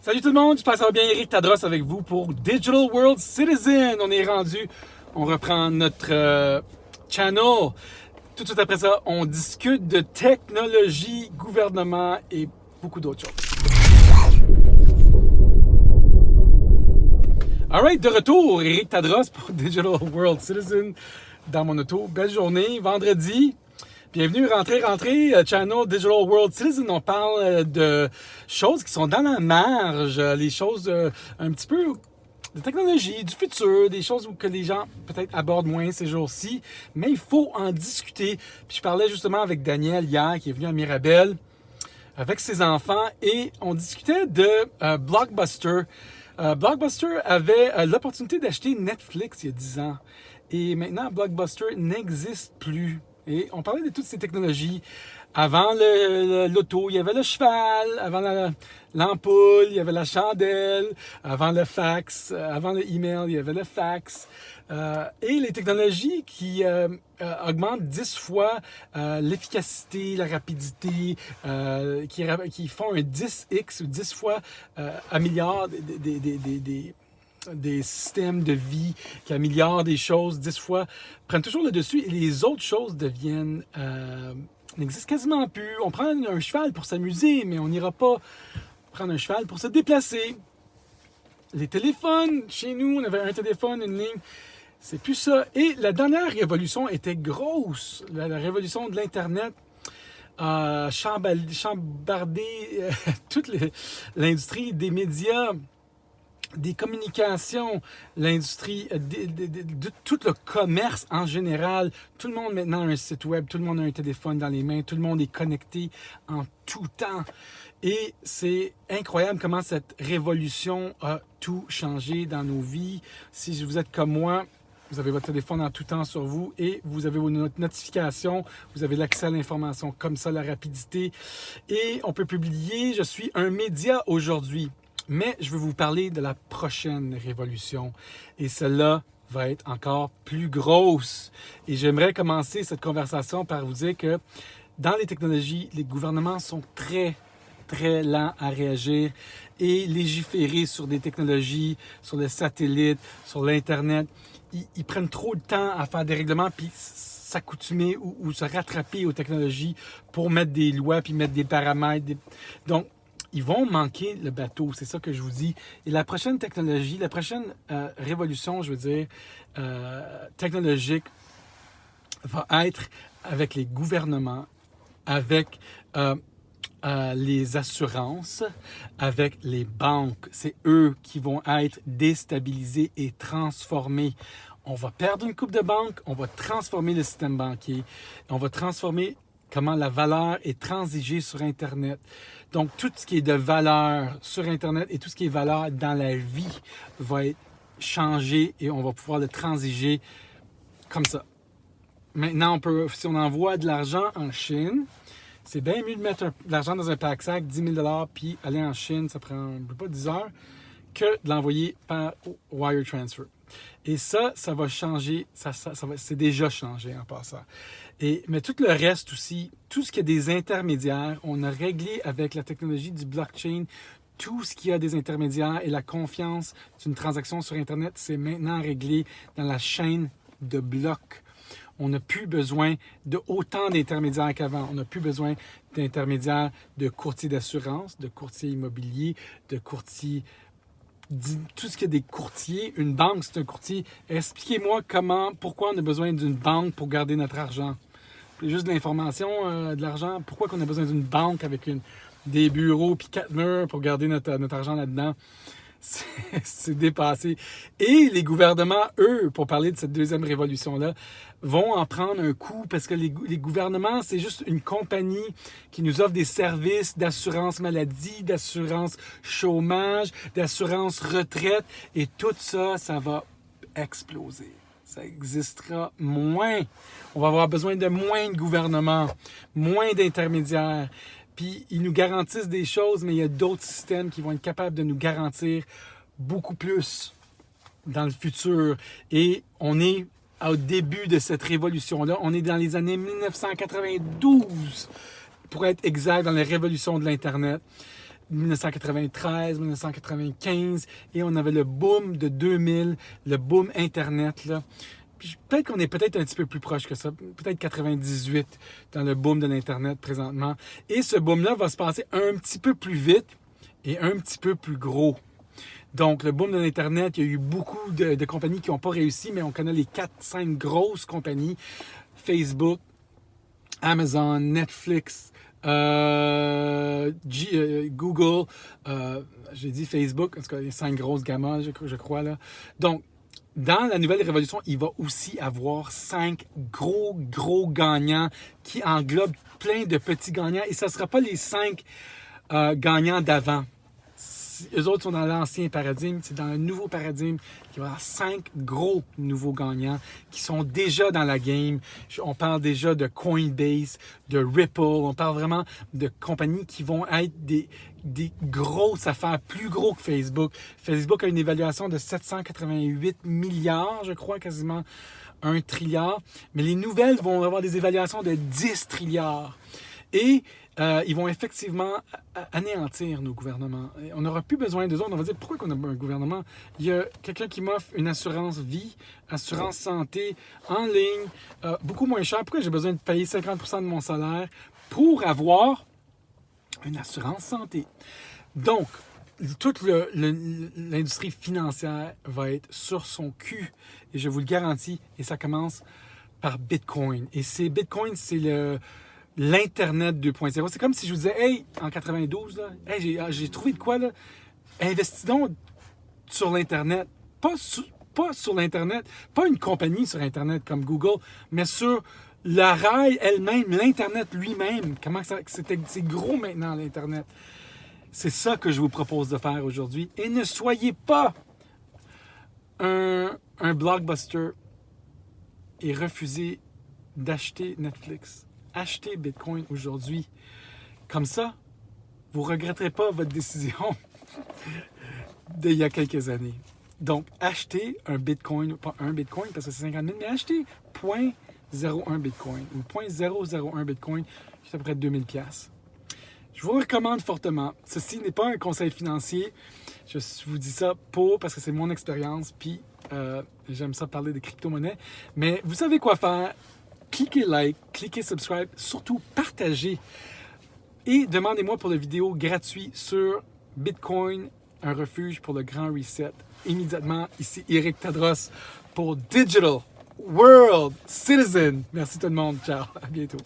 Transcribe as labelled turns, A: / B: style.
A: Salut tout le monde, j'espère que ça va bien. Eric Tadros avec vous pour Digital World Citizen. On est rendu, on reprend notre channel. Tout de suite après ça, on discute de technologie, gouvernement et beaucoup d'autres choses. Alright, de retour, Eric Tadros pour Digital World Citizen dans mon auto. Belle journée, vendredi. Bienvenue, rentrez, channel Digital World Citizen. On parle de choses qui sont dans la marge, les choses un petit peu de technologie, du futur, des choses que les gens peut-être abordent moins ces jours-ci, mais il faut en discuter. Puis je parlais justement avec Daniel hier, qui est venu à Mirabel avec ses enfants, et on discutait de Blockbuster. Blockbuster avait l'opportunité d'acheter Netflix il y a 10 ans. Et maintenant, Blockbuster n'existe plus. Et on parlait de toutes ces technologies. Avant l'auto, il y avait le cheval. Avant l'ampoule, il y avait la chandelle. Avant le fax, avant le email, il y avait le fax. Et les technologies qui augmentent 10 fois l'efficacité, la rapidité, qui font un 10x ou 10 fois améliorent des systèmes de vie qui améliorent des choses 10 fois, prennent toujours le dessus et les autres choses deviennent n'existent quasiment plus. On prend un cheval pour s'amuser, mais on n'ira pas prendre un cheval pour se déplacer. Les téléphones, chez nous, on avait un téléphone, une ligne, c'est plus ça. Et la dernière révolution était grosse, la révolution de l'Internet. Chambardé toute l'industrie des médias, des communications, l'industrie, de tout le commerce en général. Tout le monde maintenant a un site web, tout le monde a un téléphone dans les mains, tout le monde est connecté en tout temps. Et c'est incroyable comment cette révolution a tout changé dans nos vies. Si vous êtes comme moi, vous avez votre téléphone en tout temps sur vous et vous avez vos notifications, vous avez l'accès à l'information comme ça, la rapidité. Et on peut publier, je suis un média aujourd'hui. Mais je veux vous parler de la prochaine révolution. Et celle-là va être encore plus grosse. Et j'aimerais commencer cette conversation par vous dire que dans les technologies, les gouvernements sont très lents à réagir et légiférer sur des technologies, sur les satellites, sur l'Internet. Ils prennent trop de temps à faire des règlements puis s'accoutumer ou se rattraper aux technologies pour mettre des lois puis mettre des paramètres. Donc, ils vont manquer le bateau, c'est ça que je vous dis. Et la prochaine technologie, la prochaine révolution, je veux dire, technologique, va être avec les gouvernements, avec les assurances, avec les banques. C'est eux qui vont être déstabilisés et transformés. On va perdre une coupe de banques, on va transformer le système banquier, on va transformer comment la valeur est transigée sur Internet. Donc, tout ce qui est de valeur sur Internet et tout ce qui est valeur dans la vie va être changé et on va pouvoir le transiger comme ça. Maintenant, si on envoie de l'argent en Chine, c'est bien mieux de mettre de l'argent dans un pack-sac, 10 000 $ puis aller en Chine, ça prend pas 10 heures, que de l'envoyer par wire transfer. Et ça va changer, c'est déjà changé en passant. Mais tout le reste aussi, tout ce qui a des intermédiaires, on a réglé avec la technologie du blockchain, tout ce qui a des intermédiaires et la confiance d'une transaction sur Internet, c'est maintenant réglé dans la chaîne de blocs. On n'a plus besoin de autant d'intermédiaires qu'avant. On n'a plus besoin d'intermédiaires de courtiers d'assurance, de courtiers immobiliers, de courtiers... Tout ce qui est des courtiers, une banque, c'est un courtier. Expliquez-moi pourquoi on a besoin d'une banque pour garder notre argent. Juste de l'information, de l'argent. Pourquoi on a besoin d'une banque avec des bureaux puis 4 murs pour garder notre argent là-dedans? C'est dépassé. Et les gouvernements, eux, pour parler de cette deuxième révolution-là, vont en prendre un coup parce que les gouvernements, c'est juste une compagnie qui nous offre des services d'assurance maladie, d'assurance chômage, d'assurance retraite. Et tout ça, ça va exploser. Ça existera moins. On va avoir besoin de moins de gouvernements, moins d'intermédiaires. Puis ils nous garantissent des choses, mais il y a d'autres systèmes qui vont être capables de nous garantir beaucoup plus dans le futur. Et on est au début de cette révolution-là. On est dans les années 1992, pour être exact, dans la révolution de l'Internet. 1993, 1995, et on avait le boom de 2000, le boom Internet, là. Peut-être qu'on est peut-être un petit peu plus proche que ça, peut-être 98 dans le boom de l'Internet présentement. Et ce boom-là va se passer un petit peu plus vite et un petit peu plus gros. Donc, le boom de l'Internet, il y a eu beaucoup de compagnies qui n'ont pas réussi, mais on connaît les 4-5 grosses compagnies. Facebook, Amazon, Netflix, Google, j'ai dit Facebook, en tout cas les 5 grosses gammas, je crois là. Donc, dans la nouvelle révolution, il va aussi avoir 5 gros gagnants qui englobent plein de petits gagnants. Et ce ne sera pas les 5 gagnants d'avant. Eux autres sont dans l'ancien paradigme, c'est dans le nouveau paradigme qu'il va y avoir 5 gros nouveaux gagnants qui sont déjà dans la game. On parle déjà de Coinbase, de Ripple, on parle vraiment de compagnies qui vont être des grosses affaires, plus gros que Facebook. Facebook a une évaluation de 788 milliards, je crois, quasiment 1 trilliard. Mais les nouvelles vont avoir des évaluations de 10 trilliards. Et ils vont effectivement anéantir nos gouvernements. On n'aura plus besoin d'eux autres. On va dire, pourquoi qu'on a un gouvernement? Il y a quelqu'un qui m'offre une assurance vie, assurance santé, en ligne, beaucoup moins cher. Pourquoi j'ai besoin de payer 50% de mon salaire pour avoir une assurance santé? Donc, toute l'industrie financière va être sur son cul. Et je vous le garantis, et ça commence par Bitcoin. Et Bitcoin, c'est l'Internet 2.0. C'est comme si je vous disais, hey, en 92, là, hey, j'ai trouvé de quoi, là? Investis donc sur l'Internet. Pas sur l'Internet, pas une compagnie sur Internet comme Google, mais sur la rail elle-même, l'Internet lui-même. Comment c'est gros maintenant, l'Internet. C'est ça que je vous propose de faire aujourd'hui. Et ne soyez pas un blockbuster et refusez d'acheter Netflix. Achetez Bitcoin aujourd'hui. Comme ça, vous ne regretterez pas votre décision d'il y a quelques années. Donc, achetez un Bitcoin, pas un Bitcoin parce que c'est 50 000, mais achetez 0.01 Bitcoin ou 0.001 Bitcoin, qui est à peu près 2000 $. Je vous recommande fortement. Ceci n'est pas un conseil financier. Je vous dis ça parce que c'est mon expérience, puis j'aime ça parler de crypto-monnaie. Mais vous savez quoi faire. Cliquez like, cliquez subscribe, surtout partagez. Et demandez-moi pour la vidéo gratuite sur Bitcoin, un refuge pour le grand reset. Immédiatement, ici Eric Tadros pour Digital World Citizen. Merci tout le monde. Ciao. À bientôt.